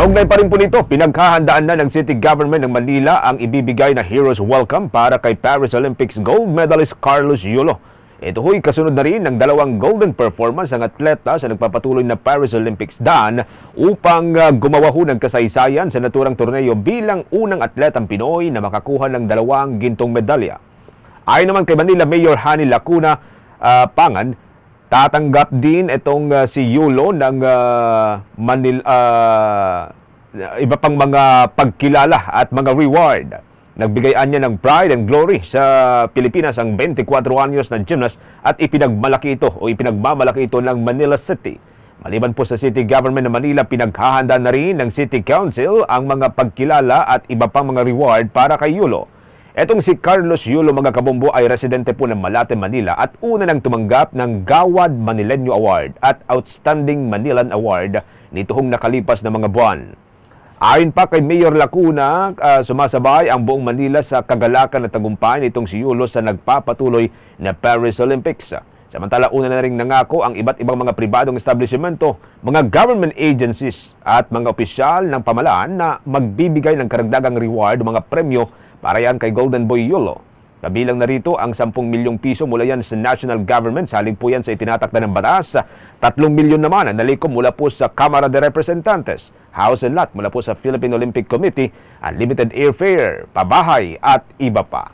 Kaugnay pa rin po nito, pinaghahandaan na ng City Government ng Manila ang ibibigay na Heroes Welcome para kay Paris Olympics gold medalist Carlos Yulo. Ito ho'y kasunod na rin ng dalawang golden performance ng atleta sa nagpapatuloy na Paris Olympics daan upang gumawa ho ng kasaysayan sa naturang torneo bilang unang atletang Pinoy na makakuha ng dalawang gintong medalya. Ayon naman kay Manila Mayor Hani Lacuna Pangan, tatanggap din itong si Yulo ng iba pang mga pagkilala at mga reward. Nagbigay niya ng pride and glory sa Pilipinas ang 24 anyos na gymnast at ipinagmalaki ito ng Manila City. Maliban po sa City Government ng Manila, pinaghahanda na rin ng City Council ang mga pagkilala at iba pang mga reward para kay Yulo. Etong si Carlos Yulo, mga kabombo, ay residente po ng Malate, Manila at una nang tumanggap ng Gawad Manileño Award at Outstanding Manilan Award nitong nakalipas na mga buwan. Ayon pa kay Mayor Lacuna, sumasabay ang buong Manila sa kagalakan at tagumpay nitong si Yulo sa nagpapatuloy na Paris Olympics. Samantala, una na rin nangako ang iba't ibang mga pribadong establishmento, mga government agencies at mga opisyal ng pamahalaan na magbibigay ng karagdagang reward, mga premyo para yan kay Golden Boy Yulo. Kabilang na rito ang 10 milyong piso mula yan sa national government, saling po yan sa itinatakda ng batas. 3 milyon naman ang nalikom mula po sa Kamara de Representantes, House and Lot mula po sa Philippine Olympic Committee, unlimited airfare, pabahay at iba pa.